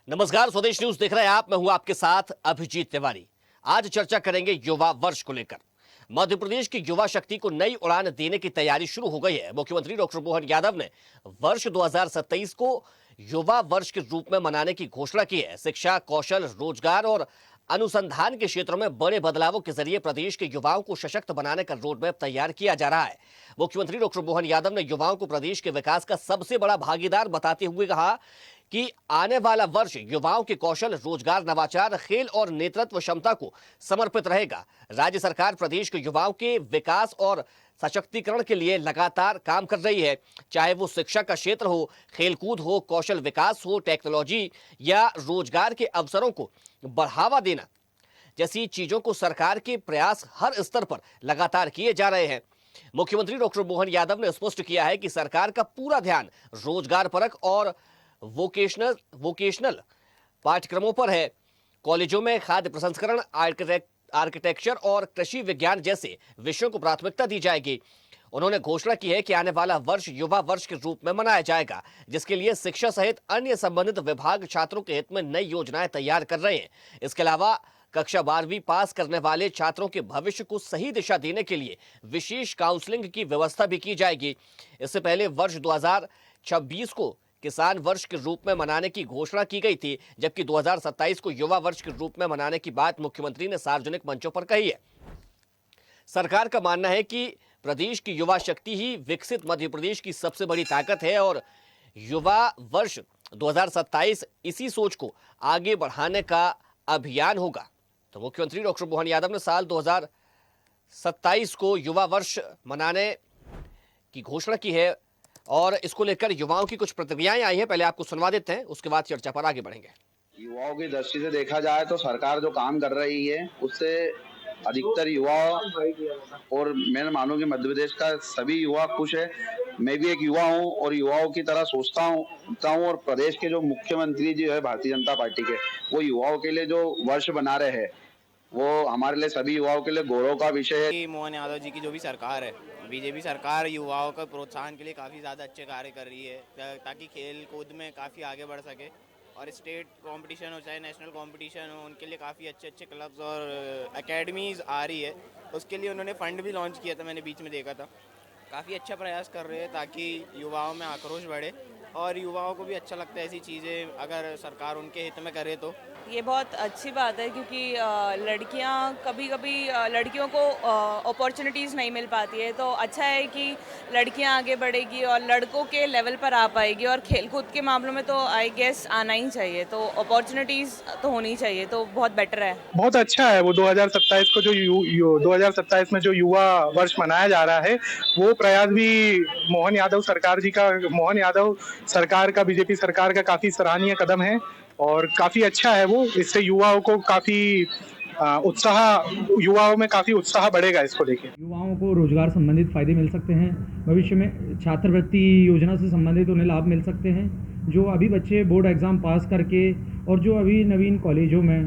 नमस्कार, स्वदेश न्यूज देख रहे हैं आप। मैं हूं आपके साथ अभिजीत तिवारी। आज चर्चा करेंगे युवा वर्ष को लेकर। मध्य प्रदेश की युवा शक्ति को नई उड़ान देने की तैयारी शुरू हो गई है। मुख्यमंत्री डॉक्टर मोहन यादव ने वर्ष 2027 को युवा वर्ष के रूप में मनाने की घोषणा की है। शिक्षा, कौशल, रोजगार और अनुसंधान के क्षेत्रों में बड़े बदलावों के जरिए प्रदेश के युवाओं को सशक्त बनाने का रोड मैप तैयार किया जा रहा है। मुख्यमंत्री डॉक्टर मोहन यादव ने युवाओं को प्रदेश के विकास का सबसे बड़ा भागीदार बताते हुए कहा कि आने वाला वर्ष युवाओं के कौशल, रोजगार, नवाचार, खेल और नेतृत्व क्षमता को समर्पित रहेगा। राज्य सरकार प्रदेश के युवाओं के विकास और सशक्तिकरण के लिए लगातार काम कर रही है। चाहे वो शिक्षा का क्षेत्र हो, खेलकूद हो, कौशल विकास हो, टेक्नोलॉजी या रोजगार के अवसरों को बढ़ावा देना जैसी चीजों को सरकार के प्रयास हर स्तर पर लगातार किए जा रहे हैं। मुख्यमंत्री डॉक्टर मोहन यादव ने स्पष्ट किया है कि सरकार का पूरा ध्यान रोजगार परक और वोकेशनल पाठ्यक्रमों पर है। कॉलेजों में खाद्य प्रसंस्करण, आर्किटेक्चर और कृषि विज्ञान जैसे विषयों को प्राथमिकता दी जाएगी। उन्होंने घोषणा की है कि आने वाला वर्ष युवा वर्ष के रूप में मनाया जाएगा, जिसके लिए शिक्षा सहित अन्य संबंधित विभाग छात्रों के हित में नई योजनाएं तैयार कर रहे हैं। इसके अलावा कक्षा 12वीं पास करने वाले छात्रों के भविष्य को सही दिशा देने के लिए विशेष काउंसलिंग की व्यवस्था भी की जाएगी। इससे पहले वर्ष 2026 को किसान वर्ष के रूप में मनाने की घोषणा की गई थी, जबकि 2027 को युवा वर्ष के रूप में मनाने की बात मुख्यमंत्री ने सार्वजनिक मंचों पर कही है। सरकार का मानना है कि प्रदेश की युवा शक्ति ही विकसित मध्य प्रदेश की सबसे बड़ी ताकत है और युवा वर्ष 2027 इसी सोच को आगे बढ़ाने का अभियान होगा। तो मुख्यमंत्री डॉक्टर मोहन यादव ने साल 2027 को युवा वर्ष मनाने की घोषणा की है और इसको लेकर युवाओं की कुछ प्रतिक्रियाएं आई हैं। पहले आपको सुनवा देते हैं, उसके बाद चर्चा पर आगे बढ़ेंगे। युवाओं की दृष्टि से देखा जाए तो सरकार जो काम कर रही है उससे अधिकतर युवा, और मैं मानूं कि मध्य प्रदेश का सभी युवा खुश है। मैं भी एक युवा हूं और युवाओं की तरह सोचता हूं और प्रदेश के जो मुख्यमंत्री जी है भारतीय जनता पार्टी के, वो युवाओं के लिए जो वर्ष बना रहे हैं वो हमारे लिए, सभी युवाओं के लिए गौरव का विषय है। मोहन यादव जी की जो भी सरकार है, बीजेपी सरकार, युवाओं का प्रोत्साहन के लिए काफ़ी ज़्यादा अच्छे कार्य कर रही है ताकि खेल कूद में काफ़ी आगे बढ़ सके और स्टेट कंपटीशन हो चाहे नेशनल कंपटीशन हो, उनके लिए काफ़ी अच्छे अच्छे क्लब्स और एकेडमीज़ आ रही है। उसके लिए उन्होंने फ़ंड भी लॉन्च किया था, मैंने बीच में देखा था। काफ़ी अच्छा प्रयास कर रहे हैं ताकि युवाओं में आक्रोश बढ़े और युवाओं को भी अच्छा लगता है ऐसी चीज़ें अगर सरकार उनके हित में करे तो। ये बहुत अच्छी बात है क्योंकि लड़कियां कभी कभी लड़कियों को अपॉर्चुनिटीज़ नहीं मिल पाती है, तो अच्छा है कि लड़कियां आगे बढ़ेगी और लड़कों के लेवल पर आ पाएगी। और खेलकूद के मामलों में तो आई गेस आना ही चाहिए, तो अपॉर्चुनिटीज़ तो होनी चाहिए, तो बहुत बेटर है। बहुत अच्छा है वो 2027 को जो 2027 में जो युवा वर्ष मनाया जा रहा है, वो प्रयास भी मोहन यादव सरकार का, बीजेपी सरकार का काफी सराहनीय कदम है और काफी अच्छा है वो। इससे युवाओं को युवाओं में काफी उत्साह बढ़ेगा इसको लेके। युवाओं को रोजगार संबंधित फायदे मिल सकते हैं, भविष्य में छात्रवृत्ति योजना से संबंधित उन्हें लाभ मिल सकते हैं। जो अभी बच्चे बोर्ड एग्जाम पास करके और जो अभी नवीन कॉलेजों में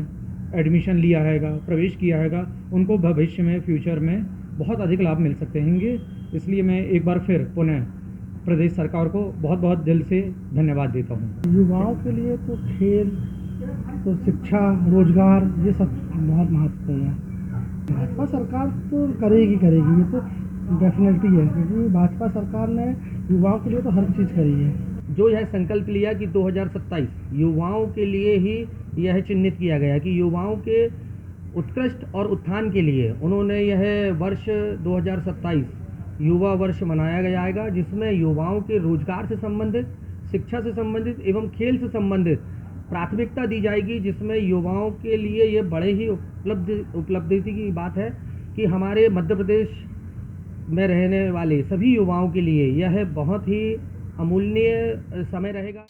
एडमिशन लिया हैगा, प्रवेश किया हैगा, उनको भविष्य में, फ्यूचर में बहुत अधिक लाभ मिल सकते होंगे। इसलिए मैं एक बार फिर पुनः प्रदेश सरकार को बहुत बहुत दिल से धन्यवाद देता हूँ। युवाओं के लिए तो खेल, तो शिक्षा, रोजगार, ये सब बहुत महत्वपूर्ण है। भाजपा सरकार तो करेगी, ये तो डेफिनेटली है, क्योंकि भाजपा सरकार ने युवाओं के लिए तो हर चीज़ करी है। जो यह संकल्प लिया कि 2027 युवाओं के लिए ही यह चिन्हित किया गया कि युवाओं के उत्कृष्ट और उत्थान के लिए उन्होंने यह वर्ष 2027 युवा वर्ष मनाया जाएगा, जिसमें युवाओं के रोजगार से संबंधित, शिक्षा से संबंधित एवं खेल से संबंधित प्राथमिकता दी जाएगी। जिसमें युवाओं के लिए ये बड़े ही उपलब्धि की बात है कि हमारे मध्य प्रदेश में रहने वाले सभी युवाओं के लिए यह बहुत ही अमूल्य समय रहेगा।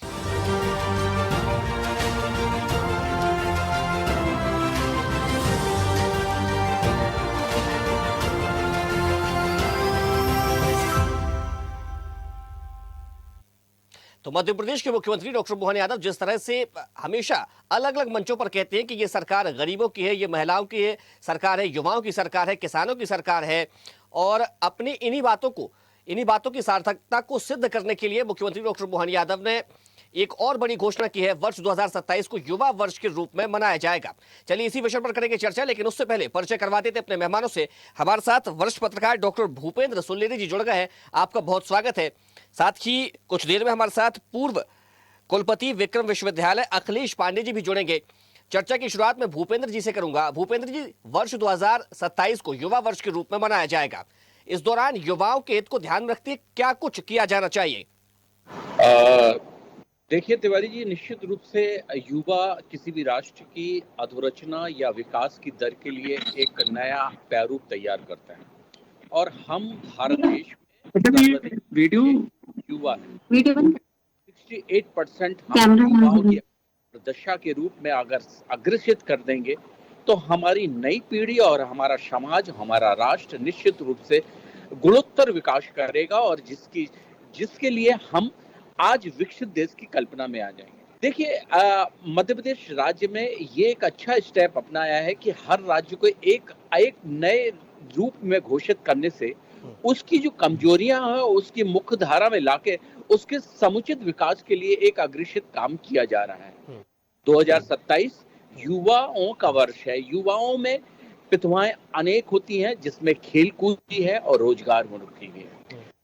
तो मध्य प्रदेश के मुख्यमंत्री डॉक्टर मोहन यादव जिस तरह से हमेशा अलग अलग मंचों पर कहते हैं कि ये सरकार गरीबों की है, ये महिलाओं की है सरकार है, युवाओं की सरकार है, किसानों की सरकार है, और अपनी इन्हीं बातों की सार्थकता को सिद्ध करने के लिए मुख्यमंत्री डॉक्टर मोहन यादव ने एक और बड़ी घोषणा की है, वर्ष 2027 को युवा वर्ष के रूप में मनाया जाएगा। चलिए इसी विषय पर करेंगे चर्चा, लेकिन उससे पहले परिचय करवा देते अपने मेहमानों से। हमारे साथ वरिष्ठ पत्रकार डॉक्टर भूपेंद्र सुल्लेरी जी जुड़ गए हैं, आपका बहुत स्वागत है। साथ ही कुछ देर में हमारे साथ पूर्व कुलपति विक्रम विश्वविद्यालय अखिलेश पांडे जी भी जुड़ेंगे। चर्चा की शुरुआत में भूपेंद्र जी से करूंगा। भूपेंद्र जी, वर्ष 2027 को युवा वर्ष के रूप में मनाया जाएगा। इस दौरान युवाओं के हित को ध्यान में रखते क्या कुछ किया जाना चाहिए? देखिए तिवारी जी, निश्चित रूप से युवा किसी भी राष्ट्र की अधोरचना या विकास की दर के लिए एक नया प्रारूप तैयार करते हैं, और हम भारत देश में वीडियो युवा 68% हम युवाओं की दशा के रूप में अगर अग्रसित कर देंगे तो हमारी नई पीढ़ी और हमारा समाज, हमारा राष्ट्र निश्चित रूप से गुणोत्तर विकास करेगा, और जिसके लिए हम आज विकसित देश की कल्पना में आ जाएंगे। देखिए, मध्य प्रदेश राज्य में ये एक अच्छा स्टेप अपनाया है कि हर राज्य को एक नए रूप में घोषित करने से उसकी जो कमजोरियां हैं उसकी मुख्य धारा में लाके उसके समुचित विकास के लिए एक अग्रसित काम किया जा रहा है। 2027 युवाओं का वर्ष है। युवाओं में प्रतिभाएं अनेक होती हैं, जिसमें खेल कूद भी है और रोजगार मुक्ति भी है।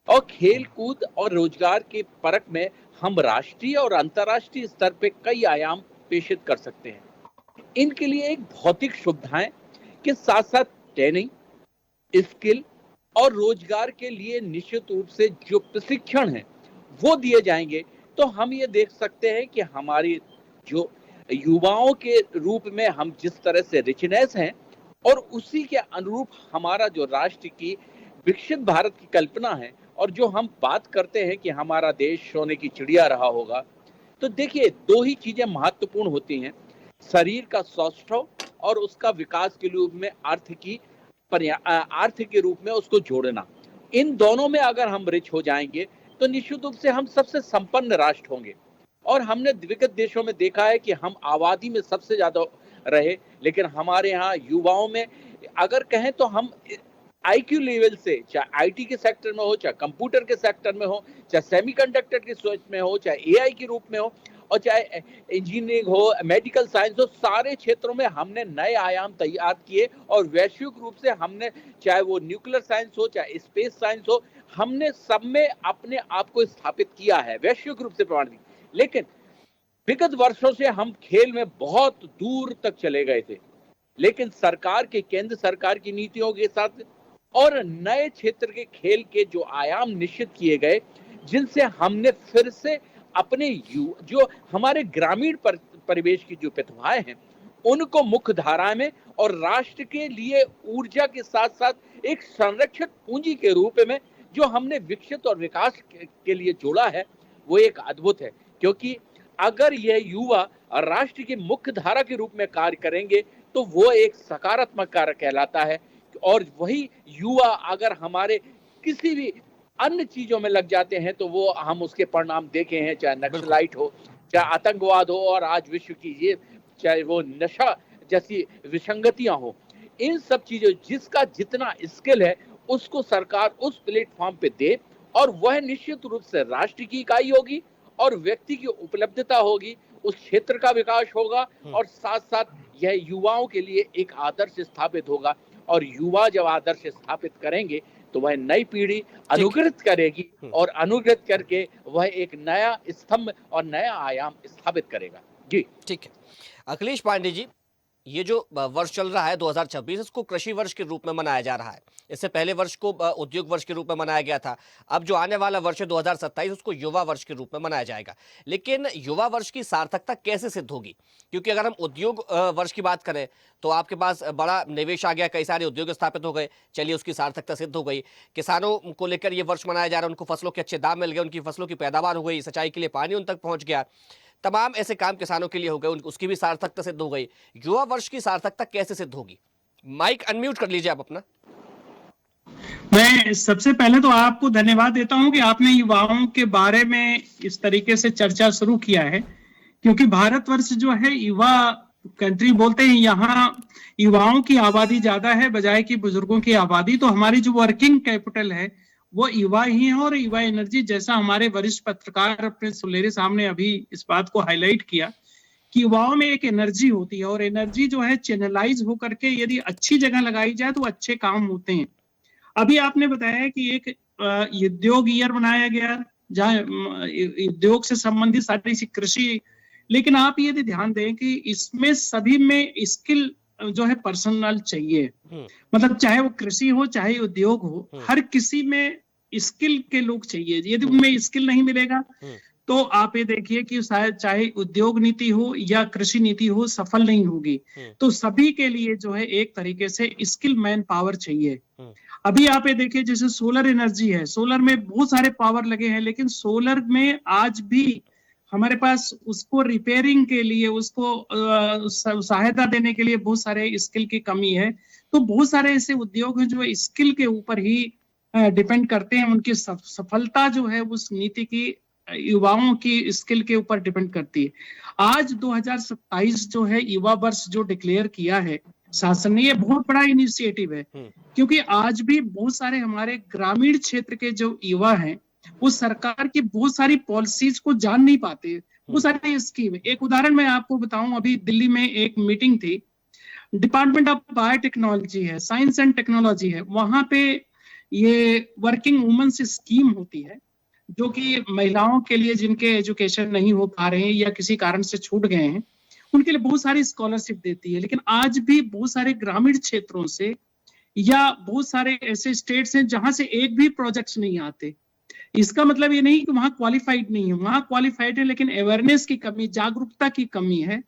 और खेल कूद और रोजगार के परख में हम राष्ट्रीय और अंतर्राष्ट्रीय स्तर पे कई आयाम पेशित कर सकते हैं। इनके लिए एक भौतिक सुविधाएं के साथ साथ ट्रेनिंग, स्किल और रोजगार के लिए निश्चित रूप से जो प्रशिक्षण है वो दिए जाएंगे, तो हम ये देख सकते हैं कि हमारी जो युवाओं के रूप में हम जिस तरह से रिचनेस हैं और उसी के अनुरूप हमारा जो राष्ट्र की विकसित भारत की कल्पना है, और जो हम बात करते हैं कि हमारा देश सोने की चिड़िया रहा होगा, तो देखिए दो ही चीजें महत्वपूर्ण होती हैं, शरीर का स्वस्थ हो और उसका विकास के रूप में अर्थ के रूप में उसको जोड़ना। इन दोनों में अगर हम रिच हो जाएंगे तो निश्चित रूप से हम सबसे संपन्न राष्ट्र होंगे। और हमने विकसित देशों में देखा है कि हम आबादी में सबसे ज्यादा रहे, लेकिन हमारे यहाँ युवाओं में अगर कहें तो हम IQ लेवल से, चाहे आईटी के सेक्टर में हो, चाहे कंप्यूटर के सेक्टर में हो, चाहे सेमीकंडक्टर की सोच में हो, चाहे AI के रूप में हो, और चाहे इंजीनियरिंग हो, मेडिकल साइंस हो, सारे क्षेत्रों में हमने नए आयाम तैयार किए। और वैश्विक रूप से हमने, चाहे वो न्यूक्लियर साइंस हो, चाहे स्पेस साइंस हो, हमने सब में अपने आप को स्थापित किया है, वैश्विक रूप से प्रमाणित। लेकिन विगत वर्षों से हम खेल में बहुत दूर तक चले गए थे, लेकिन केंद्र सरकार की नीतियों के साथ और नए क्षेत्र के खेल के जो आयाम निश्चित किए गए, जिनसे हमने फिर से अपने जो हमारे ग्रामीण परिवेश की जो प्रतिभाएं हैं उनको मुख्य धारा में और राष्ट्र के लिए ऊर्जा के साथ साथ एक संरक्षित पूंजी के रूप में जो हमने विकसित और विकास के लिए जोड़ा है, वो एक अद्भुत है। क्योंकि अगर यह युवा राष्ट्र की मुख्य धारा के रूप में कार्य करेंगे तो वो एक सकारात्मक कार्य कहलाता है। और वही युवा अगर हमारे किसी भी अन्य चीजों में लग जाते हैं तो वो हम उसके परिणाम देखे हैं, चाहे नक्सलाइट हो, चाहे आतंकवाद हो, और आज विश्व की ये चाहे वो नशा जैसी विसंगतियां हो, इन सब चीजों जिसका जितना स्किल है उसको सरकार उस प्लेटफॉर्म पे दे, और वह निश्चित रूप से राष्ट्र की इकाई होगी और व्यक्ति की उपलब्धता होगी, उस क्षेत्र का विकास होगा, और साथ साथ यह युवाओं के लिए एक आदर्श स्थापित होगा। और युवा जब आदर्श स्थापित करेंगे तो वह नई पीढ़ी अनुकृत करेगी, और अनुकृत करके वह एक नया स्तंभ और नया आयाम स्थापित करेगा। जी ठीक है। अखिलेश पांडे जी, ये जो वर्ष चल रहा है 2026, इसको कृषि वर्ष के रूप में मनाया जा रहा है। इससे पहले वर्ष को उद्योग वर्ष के रूप में मनाया गया था। अब जो आने वाला वर्ष है 2027, उसको युवा वर्ष के रूप में मनाया जाएगा। लेकिन युवा वर्ष की सार्थकता कैसे सिद्ध होगी? क्योंकि अगर हम उद्योग वर्ष की बात करें तो आपके पास बड़ा निवेश आ गया, कई सारे उद्योग स्थापित हो गए, चलिए उसकी सार्थकता सिद्ध हो गई। किसानों को लेकर ये वर्ष मनाया जा रहा है, उनको फसलों के अच्छे दाम मिल गए, उनकी फसलों की पैदावार हो गई, सिंचाई के लिए पानी उन तक पहुंच गया, तमाम ऐसे काम किसानों के लिए हो गए, उसकी भी सार्थकता सिद्ध हो गई। युवा वर्ष की सार्थकता कैसे सिद्ध होगी? माइक अनम्यूट कर लीजिए आप अपना। मैं सबसे पहले तो आपको धन्यवाद देता हूं कि आपने युवाओं के बारे में इस तरीके से चर्चा शुरू किया है, क्योंकि भारतवर्ष जो है युवा कंट्री बोलते हैं, यहाँ युवाओं की आबादी ज्यादा है बजाय कि बुजुर्गों की आबादी। तो हमारी जो वर्किंग कैपिटल है वो युवा ही है। और युवा एनर्जी, जैसा हमारे वरिष्ठ पत्रकार अपने सुलेरे साहब ने अभी इस बात को हाईलाइट किया कि युवाओं में एक एनर्जी होती है, और एनर्जी जो है चैनलाइज होकर के यदि अच्छी जगह लगाई जाए तो अच्छे काम होते हैं। अभी आपने बताया कि एक उद्योग ईयर बनाया गया, जहाँ उद्योग से संबंधित सारी सी कृषि, लेकिन आप ये भी ध्यान दें कि इसमें सभी में स्किल जो है पर्सनल चाहिए। मतलब चाहे वो कृषि हो चाहे उद्योग हो, हर किसी में स्किल के लोग चाहिए। यदि उनमें स्किल नहीं मिलेगा तो आप ये देखिए कि शायद चाहे उद्योग नीति हो या कृषि नीति हो, सफल नहीं होगी। तो सभी के लिए जो है एक तरीके से स्किल मैन पावर चाहिए। अभी आप ये देखिए जैसे सोलर एनर्जी है, सोलर में बहुत सारे पावर लगे हैं, लेकिन सोलर में आज भी हमारे पास उसको रिपेयरिंग के लिए, उसको सहायता देने के लिए बहुत सारे स्किल की कमी है। तो बहुत सारे ऐसे उद्योग हैं जो स्किल के ऊपर ही डिपेंड करते हैं। उनकी सफलता जो है उस नीति की युवाओं की स्किल के ऊपर डिपेंड करती है। आज 2027 जो है युवा वर्ष जो डिक्लेयर किया है शासन ने, ये बहुत बड़ा इनिशिएटिव है, क्योंकि आज भी बहुत सारे हमारे ग्रामीण क्षेत्र के जो युवा हैं वो सरकार की बहुत सारी पॉलिसीज को जान नहीं पाते। वो सारी स्कीम, एक उदाहरण मैं आपको बताऊं, अभी दिल्ली में एक मीटिंग थी, डिपार्टमेंट ऑफ बायोटेक्नोलॉजी है, साइंस एंड टेक्नोलॉजी है, वहां पे ये वर्किंग वुमेन्स स्कीम होती है, जो कि महिलाओं के लिए जिनके एजुकेशन नहीं हो पा रहे हैं या किसी कारण से छूट गए हैं, उनके लिए बहुत सारी स्कॉलरशिप देती है। लेकिन आज भी बहुत सारे ग्रामीण क्षेत्रों से या बहुत सारे ऐसे स्टेट्स हैं जहां से एक भी प्रोजेक्ट्स नहीं आते। इसका मतलब ये नहीं कि वहां क्वालिफाइड नहीं है, वहां क्वालिफाइड है, लेकिन अवेयरनेस की कमी, जागरूकता की कमी है।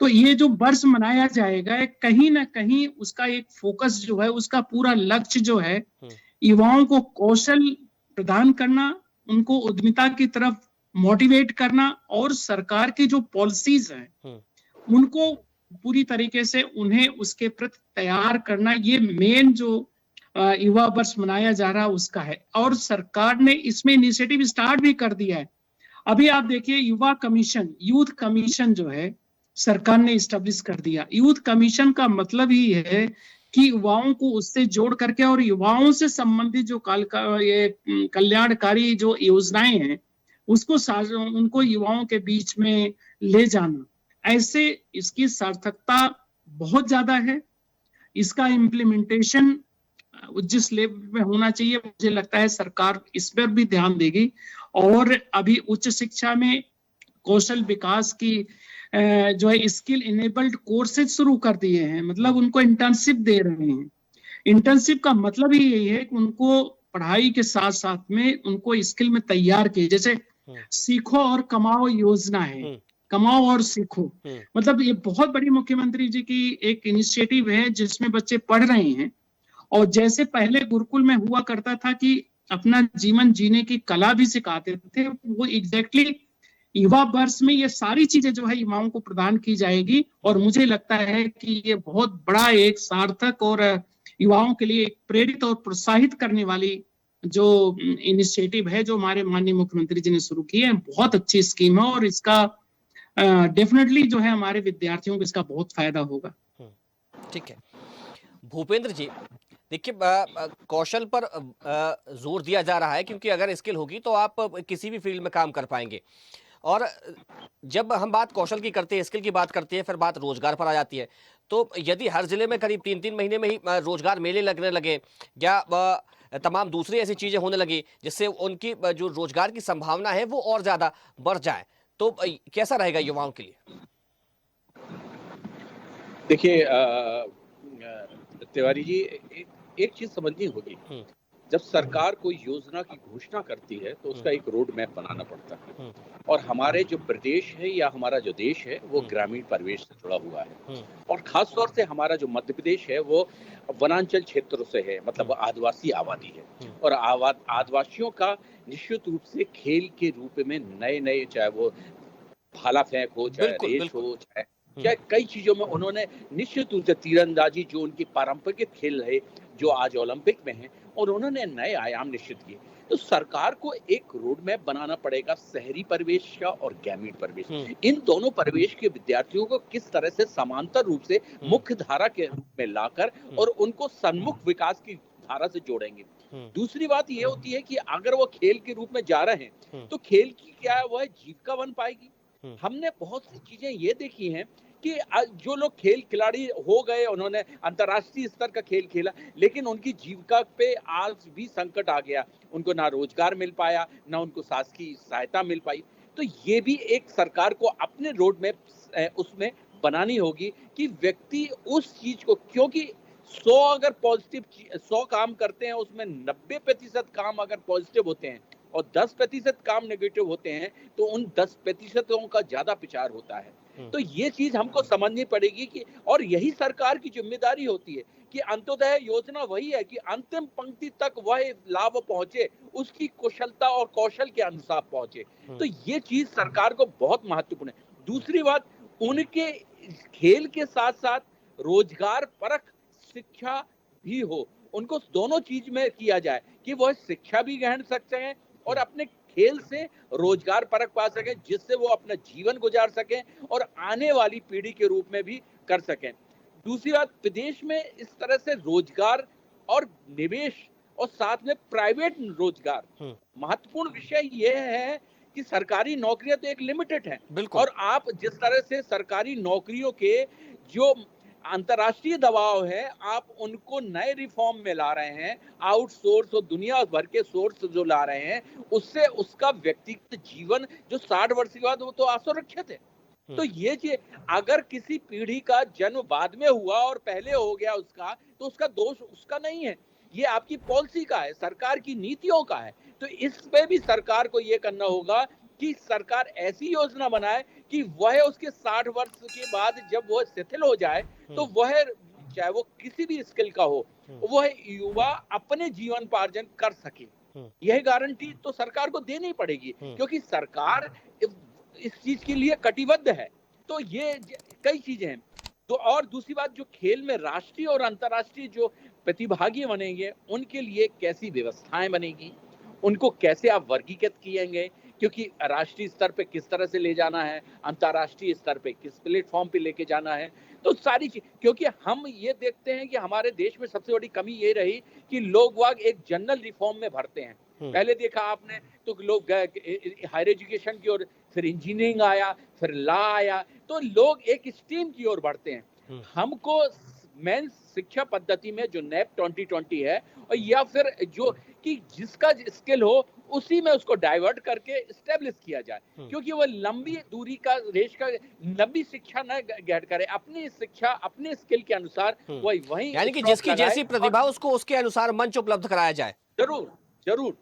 तो ये जो वर्ष मनाया जाएगा, कहीं ना कहीं उसका एक फोकस जो है, उसका पूरा लक्ष्य जो है युवाओं को कौशल प्रदान करना, उनको उद्यमिता की तरफ मोटिवेट करना, और सरकार की जो पॉलिसीज हैं उनको पूरी तरीके से उन्हें उसके प्रति तैयार करना, ये मेन जो युवा वर्ष मनाया जा रहा है उसका है। और सरकार ने इसमें इनिशिएटिव स्टार्ट भी कर दिया है। अभी आप देखिए युवा कमीशन, यूथ कमीशन जो है सरकार ने इस्टेब्लिश कर दिया। यूथ कमीशन का मतलब ही है कि युवाओं को उससे जोड़ करके और युवाओं से संबंधित जो ये कल्याणकारी जो योजनाएं हैं उसको उनको युवाओं के बीच में ले जाना, ऐसे इसकी सार्थकता बहुत ज्यादा है। इसका इम्प्लीमेंटेशन जिस लेवल में होना चाहिए, मुझे लगता है सरकार इस पर भी ध्यान देगी। और अभी उच्च शिक्षा में कौशल विकास की जो है स्किल इनेबल्ड कोर्सेज शुरू कर दिए हैं, मतलब उनको इंटर्नशिप दे रहे हैं। इंटर्नशिप का मतलब ही यही है कि उनको पढ़ाई के साथ साथ में उनको स्किल में तैयार किए। जैसे सीखो और कमाओ योजना है, कमाओ और सीखो, मतलब ये बहुत बड़ी मुख्यमंत्री जी की एक इनिशिएटिव है जिसमें बच्चे पढ़ रहे हैं। और जैसे पहले गुरुकुल में हुआ करता था कि अपना जीवन जीने की कला भी सिखाते थे, वो एग्जैक्टली युवा वर्ष में ये सारी चीजें जो है युवाओं को प्रदान की जाएगी। और मुझे लगता है कि ये बहुत बड़ा एक सार्थक और युवाओं के लिए प्रेरित और प्रोत्साहित करने वाली जो इनिशिएटिव है जो हमारे माननीय मुख्यमंत्री जी ने शुरू की है, बहुत अच्छी स्कीम है। और इसका डेफिनेटली जो है हमारे विद्यार्थियों को इसका बहुत फायदा होगा। ठीक है भूपेंद्र जी, देखिए कौशल पर जोर दिया जा रहा है, क्योंकि अगर स्किल होगी तो आप किसी भी फील्ड में काम कर पाएंगे। और जब हम बात कौशल की करते हैं, स्किल की बात करते हैं, फिर बात रोजगार पर आ जाती है। तो यदि हर जिले में करीब 3-3 महीने में ही रोजगार मेले लगने लगे या तमाम दूसरी ऐसी चीजें होने लगी जिससे उनकी जो रोजगार की संभावना है वो और ज्यादा बढ़ जाए, तो कैसा रहेगा युवाओं के लिए? देखिए तिवारी जी, एक चीज समझनी होगी, जब सरकार कोई योजना की घोषणा करती है तो उसका एक रोड मैप बनाना पड़ता है। और हमारे जो प्रदेश है या हमारा जो देश है वो ग्रामीण परिवेश से जुड़ा हुआ है। और खास तौर से हमारा जो मध्य प्रदेश है वो वनांचल क्षेत्रों से है, मतलब आदिवासी आबादी है। और आदिवासियों का निश्चित रूप से खेल के रूप में नए नए, चाहे वो भाला फेंक हो, चाहे रेस हो, चाहे कई चीजों में उन्होंने निश्चित रूप से तीरंदाजी, जो उनकी पारंपरिक खेल है जो आज ओलंपिक में है, और उन्होंने नए आयाम निश्चित किए। तो सरकार को एक रोड मैप बनाना पड़ेगा शहरी परिवेश का और ग्रामीण परिवेश, इन दोनों परिवेश के विद्यार्थियों को किस तरह से समांतर रूप से मुख्य धारा के रूप में लाकर और उनको सन्मुख विकास की धारा से जोड़ेंगे। दूसरी बात ये होती है कि अगर वो खेल के रूप में जा रहे हैं तो खेल की क्या है, वह जीविका बन पाएगी। हमने बहुत सी चीजें ये देखी हैं कि जो लोग खेल खिलाड़ी हो गए, उन्होंने अंतर्राष्ट्रीय स्तर का खेल खेला, लेकिन उनकी जीविका पे आज भी संकट आ गया। उनको ना रोजगार मिल पाया, ना उनको शासकीय सहायता मिल पाई। तो ये भी एक सरकार को अपने रोड मैप उसमें बनानी होगी कि व्यक्ति उस चीज को, क्योंकि 100 अगर पॉजिटिव 100 काम करते हैं, उसमें 90% काम अगर पॉजिटिव होते हैं और 10% काम नेगेटिव होते हैं, तो उन 10% का ज्यादा प्रचार होता है। तो ये चीज हमको समझनी पड़ेगी कि, और यही सरकार की जिम्मेदारी होती है कि अंत्योदय योजना वही है कि अंतिम पंक्ति तक वह लाभ पहुंचे, उसकी कुशलता और कौशल के अनुसार पहुंचे। तो ये चीज सरकार को बहुत महत्वपूर्ण है। दूसरी बात, उनके खेल के साथ साथ रोजगार परक शिक्षा भी हो, उनको दोनों चीज में किया जाए कि वह शिक्षा भी ग्रहण सकते हैं और अपने खेल से रोजगार परक पा सकें, जिससे वो अपना जीवन गुजार सकें और आने वाली पीढ़ी के रूप में भी कर सकें। दूसरी बात, प्रदेश में इस तरह से रोजगार और निवेश और साथ में प्राइवेट रोजगार, महत्वपूर्ण विषय यह है कि सरकारी नौकरियां तो एक लिमिटेड है, और आप जिस तरह से सरकारी नौकरियों के जो अंतर्राष्ट्रीय दबाव है, आप उनको नए रिफॉर्म में ला रहे हैं, आउटसोर्स और दुनिया भर के सोर्स जो ला रहे हैं, उससे उसका व्यक्तिगत जीवन जो 60 वर्ष के बाद, वो तो असुरक्षित है। तो ये चीज, अगर किसी पीढ़ी का जन्म बाद में हुआ और पहले हो गया उसका, तो उसका दोष उसका नहीं है, ये आपकी पॉलिसी का है, सरकार की नीतियों का है। तो इस पे भी सरकार को ये करना होगा कि सरकार ऐसी योजना बनाए कि वह उसके 60 वर्ष के बाद जब वह शिथिल हो जाए, तो वह, चाहे वो किसी भी स्किल का हो, वह युवा अपने जीवन पार्जन कर सके। यह गारंटी तो सरकार को देनी पड़ेगी, क्योंकि सरकार इस चीज के लिए कटिबद्ध है। तो ये कई चीजें हैं। तो और दूसरी बात, जो खेल में राष्ट्रीय और अंतर्राष्ट्रीय जो प्रतिभागी बनेंगे, उनके लिए कैसी व्यवस्थाएं बनेगी, उनको कैसे आप वर्गीकृत किएंगे, क्योंकि राष्ट्रीय स्तर पे किस तरह से ले जाना है, अंतर्राष्ट्रीय स्तर पे किस प्लेटफॉर्म पे लेके जाना है। तो सारी चीज, क्योंकि हम ये देखते हैं कि हमारे देश में सबसे बड़ी कमी ये रही कि लोग वाग एक जनरल रिफॉर्म में भरते हैं। पहले देखा आपने तो लोग हायर एजुकेशन की ओर, फिर इंजीनियरिंग आया, फिर लॉ आया, तो लोग एक स्ट्रीम की ओर बढ़ते हैं। हमको मेन शिक्षा पद्धति में जो नैप 2020 है, और या फिर जो कि जिसका स्किल हो उसी में उसको डाइवर्ट करके स्टेब्लिश किया जाए, क्योंकि वो लंबी दूरी का रेस का लंबी शिक्षा न गेट करे, अपनी शिक्षा अपने स्किल के अनुसार वही, यानी कि जिसकी जैसी प्रतिभा उसको उसके अनुसार मंच उपलब्ध कराया जाए। जरूर जरूर,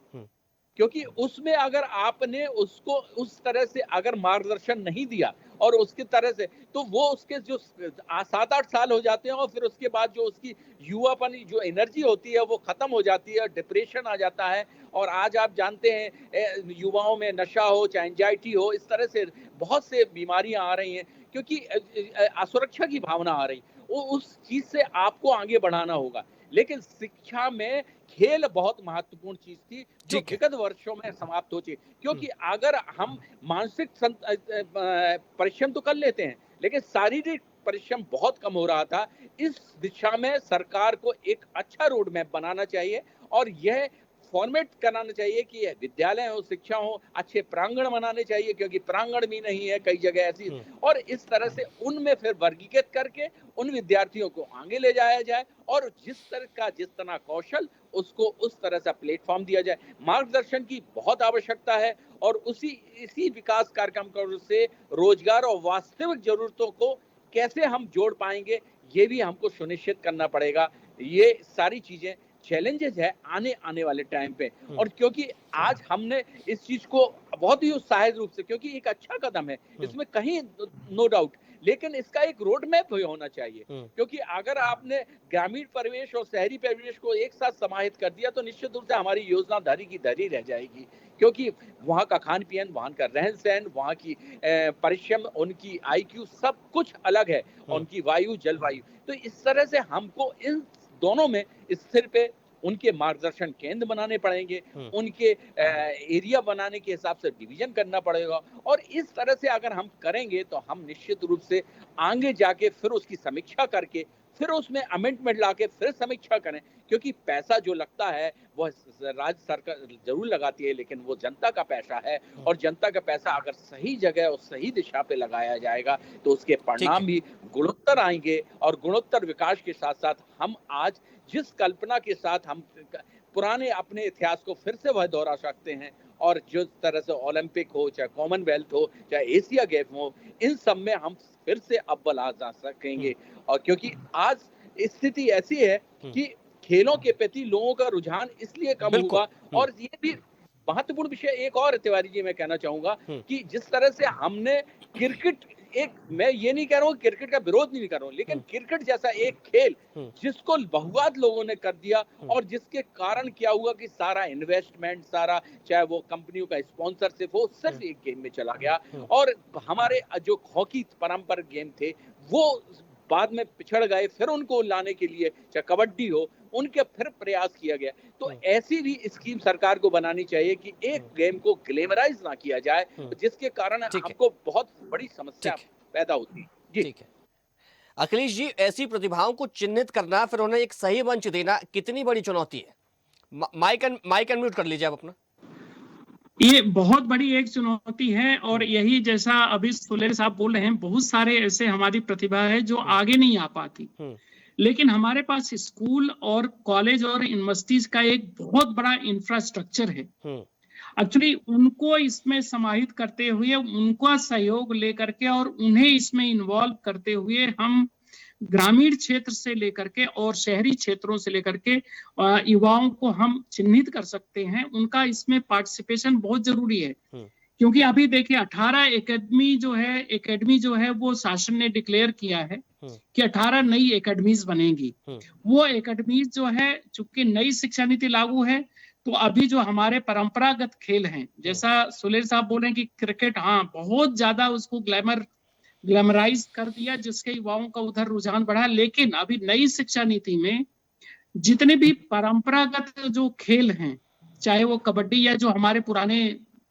क्योंकि उसमें अगर आपने उसको उस तरह से अगर मार्गदर्शन नहीं दिया और उसकी तरह से, तो वो उसके जो 7-8 साल हो जाते हैं, और फिर उसके बाद जो उसकी युवापन जो एनर्जी होती है वो खत्म हो जाती है, डिप्रेशन आ जाता है। और आज आप जानते हैं युवाओं में नशा हो, चाहे एंजाइटी हो, इस तरह से बहुत से बीमारियां आ रही हैं, क्योंकि असुरक्षा की भावना आ रही। वो उस चीज से आपको आगे बढ़ाना होगा। लेकिन शिक्षा में खेल बहुत महत्वपूर्ण चीज थी, जो विगत वर्षों में समाप्त हो चुकी, क्योंकि अगर हम मानसिक परिश्रम तो कर लेते हैं, लेकिन शारीरिक परिश्रम बहुत कम हो रहा था। इस दिशा में सरकार को एक अच्छा रोड मैप बनाना चाहिए, और यह फॉर्मेट कराना चाहिए कि विद्यालय हो, शिक्षा हो, अच्छे प्रांगण बनाने चाहिए, क्योंकि प्रांगण भी नहीं है कई जगह ऐसी, और इस तरह से उनमें फिर वर्गीकृत करके उन विद्यार्थियों को आगे ले जाया जाए, और जिस तरह कौशल उसको उस तरह से प्लेटफॉर्म दिया जाए। मार्गदर्शन की बहुत आवश्यकता है, और इसी विकास कार्यक्रम से रोजगार और वास्तविक जरूरतों को कैसे हम जोड़ पाएंगे, ये भी हमको सुनिश्चित करना पड़ेगा। ये सारी चीजें चैलेंजेस है आने वाले टाइम पे। और क्योंकि आज हमने इस चीज को बहुत ही उत्साहित रूप से, क्योंकि एक अच्छा कदम है, इसमें कहीं नो डाउट, लेकिन इसका एक रोड मैप होना चाहिए, क्योंकि अगर आपने ग्रामीण परिवेश और शहरी परिवेश को एक साथ समाहित कर दिया, तो निश्चित रूप से हमारी योजना धरी की धरी रह जाएगी, क्योंकि वहाँ का खान पीन, वहाँ का रहन सहन, वहाँ की परिश्रम, उनकी IQ सब कुछ अलग है, उनकी वायु जलवायु। तो इस तरह से हमको इन दोनों में स्थिर पे उनके मार्गदर्शन केंद्र बनाने पड़ेंगे, उनके एरिया बनाने के हिसाब से डिवीजन करना पड़ेगा, और इस तरह से अगर हम करेंगे तो हम निश्चित रूप से आगे जाके फिर उसकी समीक्षा करके फिर उसमें अमेंडमेंट लाके फिर समीक्षा करें, क्योंकि पैसा जो लगता है वो राज्य सरकार जरूर लगाती है, लेकिन वो जनता का पैसा है, और जनता का पैसा अगर सही जगह और सही दिशा पे लगाया जाएगा तो उसके परिणाम भी गुणोत्तर आएंगे। और गुणोत्तर विकास के साथ साथ हम आज जिस कल्पना के साथ हम पुराने अपने इतिहास को फिर से वह दोहरा सकते हैं, और जिस तरह से ओलंपिक हो, चाहे कॉमनवेल्थ हो, चाहे एशिया गेम हो, इन सब में हम फिर से अव्वल आ जा सकेंगे। और क्योंकि आज स्थिति ऐसी है कि खेलों के प्रति लोगों का रुझान इसलिए कम हुआ। और ये भी महत्वपूर्ण विषय एक और तिवारी जी मैं कहना चाहूंगा कि जिस तरह से हमने क्रिकेट, एक मैं ये नहीं कह रहा हूँ क्रिकेट का विरोध नहीं कर रहा हूँ, लेकिन क्रिकेट जैसा एक खेल जिसको बहुवाद लोगों ने कर दिया, और जिसके कारण क्या हुआ कि सारा इन्वेस्टमेंट, सारा चाहे वो कंपनियों का स्पॉन्सरशिप हो, सिर्फ एक गेम में चला गया। और हमारे जो हॉकी पारंपरिक गेम थे वो बाद में पिछड़ गए, फिर उनको लाने के लिए चाहे कबड्डी हो, उनके फिर प्रयास किया गया। तो ऐसी भी स्कीम सरकार को बनानी चाहिए कि एक गेम को ग्लैमराइज ना किया जाए, जिसके कारण आपको बहुत बड़ी समस्या पैदा होती है। जी ठीक है अखिलेश जी, ऐसी प्रतिभाओं को चिन्हित करना, फिर उन्हें एक सही मंच देना कितनी बड़ी चुनौती है? माइक अनम्यूट कर लीजिए आप अपना। ये बहुत बड़ी एक चुनौती है, और यही जैसा अभी सुलेर साहब बोल रहे हैं, बहुत सारे ऐसे हमारी प्रतिभा है जो आगे नहीं आ पाती, लेकिन हमारे पास स्कूल और कॉलेज और यूनिवर्सिटीज का एक बहुत बड़ा इंफ्रास्ट्रक्चर है। एक्चुअली उनको इसमें समाहित करते हुए, उनका सहयोग लेकर के और उन्हें इसमें इन्वॉल्व करते हुए हम ग्रामीण क्षेत्र से लेकर के और शहरी क्षेत्रों से लेकर के युवाओं को हम चिन्हित कर सकते हैं। उनका इसमें पार्टिसिपेशन बहुत जरूरी है, क्योंकि अभी देखिए 18 एकेडमी जो है वो शासन ने डिक्लेयर किया है कि 18 नई एकेडमीज बनेगी। वो एकेडमीज जो है, चूंकि नई शिक्षा नीति लागू है, तो अभी जो हमारे परंपरागत खेल हैं, जैसा सुलेर साहब बोल रहे हैं कि क्रिकेट, हाँ बहुत ज्यादा उसको ग्लैमराइज कर दिया, जिसके युवाओं का उधर रुझान बढ़ा। लेकिन अभी नई शिक्षा नीति में जितने भी परंपरागत जो खेल हैं, चाहे वो कबड्डी या जो हमारे पुराने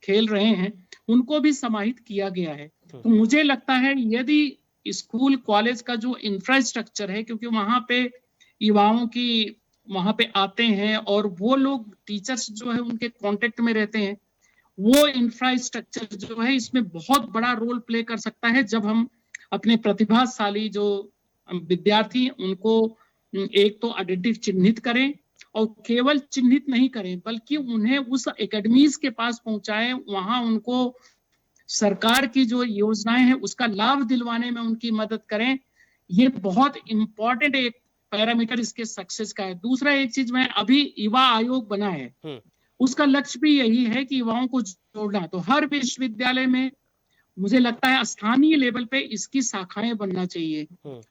खेल रहे हैं, उनको भी समाहित किया गया है। तो मुझे लगता है यदि स्कूल कॉलेज का जो इंफ्रास्ट्रक्चर है, क्योंकि वहां पे युवाओं की वहां पे आते हैं और वो लोग टीचर्स जो है उनके कांटेक्ट में रहते हैं, वो इंफ्रास्ट्रक्चर जो है इसमें बहुत बड़ा रोल प्ले कर सकता है। जब हम अपने प्रतिभाशाली जो विद्यार्थी उनको एक तो आइडेंटिटी चिन्हित करें, और केवल चिन्हित नहीं करें बल्कि उन्हें उस एकेडमीज के पास पहुंचाएं, वहां उनको सरकार की जो योजनाएं हैं उसका लाभ दिलवाने में उनकी मदद करें। ये बहुत इंपॉर्टेंट एक पैरामीटर इसके सक्सेस का है। दूसरा एक चीज, मैं अभी युवा आयोग बना है, उसका लक्ष्य भी यही है कि युवाओं को जोड़ना। तो हर विश्वविद्यालय में मुझे लगता है स्थानीय लेवल पे इसकी शाखाएं बनना चाहिए।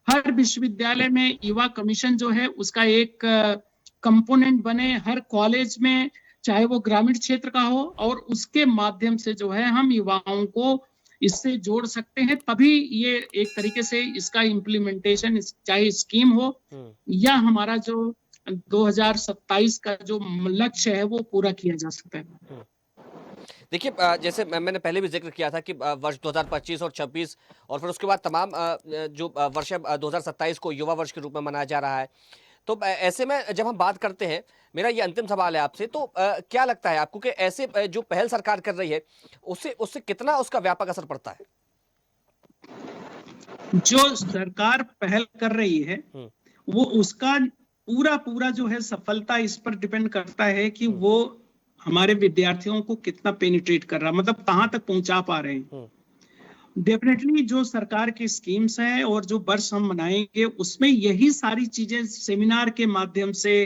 हर विश्वविद्यालय में युवा कमीशन जो है उसका एक कंपोनेंट बने, हर कॉलेज में, चाहे वो ग्रामीण क्षेत्र का हो, और उसके माध्यम से जो है हम युवाओं को इससे जोड़ सकते हैं। तभी ये एक तरीके से इसका इम्प्लीमेंटेशन, चाहे स्कीम हो या हमारा जो 2027 का जो लक्ष्य है वो पूरा किया जा सकता है। देखिए, जैसे मैंने पहले भी जिक्र किया था कि वर्ष 2025 और 26 और फिर उसके बाद तमाम जो वर्ष 2027 को युवा वर्ष के रूप में मनाया जा रहा है। तो ऐसे में जब हम बात करते हैं, मेरा ये अंतिम सवाल है आपसे, तो क्या लगता है आपको कि ऐसे जो पहल सरकार कर रही है उससे कितना उसका व्यापक असर पड़ता है? जो सरकार पहल कर रही है वो उसका पूरा जो है सफलता इस पर डिपेंड करता है कि वो हमारे विद्यार्थियों को कितना पेनिट्रेट कर रहा, मतलब कहाँ तक पहुंचा पा रहे हैं। डेफिनेटली जो सरकार की स्कीम्स हैं और जो वर्ष हम मनाएंगे उसमें यही सारी चीजें सेमिनार के माध्यम से,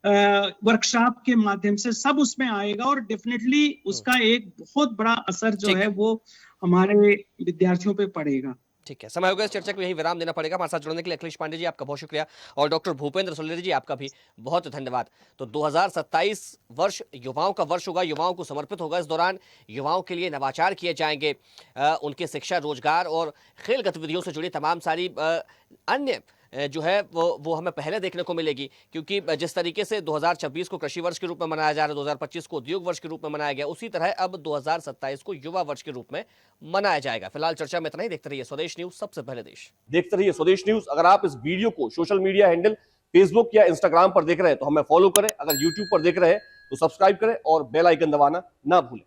वर्कशॉप के माध्यम से सब उसमें आएगा, और डेफिनेटली उसका एक बहुत बड़ा असर जो है वो हमारे विद्यार्थियों पे पड़ेगा। ठीक है, समय हो गया, इस चर्चा को यही विराम देना पड़ेगा। हमारे साथ जुड़ने के लिए अखिलेश पांडे जी आपका बहुत शुक्रिया, और डॉक्टर भूपेंद्र सुलेर जी आपका भी बहुत धन्यवाद। तो 2027 वर्ष युवाओं का वर्ष होगा, युवाओं को समर्पित होगा। इस दौरान युवाओं के लिए नवाचार किए जाएंगे, उनके शिक्षा, रोजगार और खेल गतिविधियों से जुड़ी तमाम सारी अन्य जो है वो हमें पहले देखने को मिलेगी, क्योंकि जिस तरीके से 2026 को कृषि वर्ष के रूप में मनाया जा रहा है, 2025 को उद्योग वर्ष के रूप में मनाया गया, उसी तरह अब 2027 को युवा वर्ष के रूप में मनाया जाएगा। फिलहाल चर्चा में इतना ही। देखते रहिए स्वदेश न्यूज, सबसे पहले देश। देखते रहिए स्वदेश न्यूज। अगर आप इस वीडियो को सोशल मीडिया हैंडल फेसबुक या इंस्टाग्राम पर देख रहे हैं तो हमें फॉलो करें, अगर यूट्यूब पर देख रहे हैं तो सब्सक्राइब करें और बेल आइकन दबाना ना भूलें।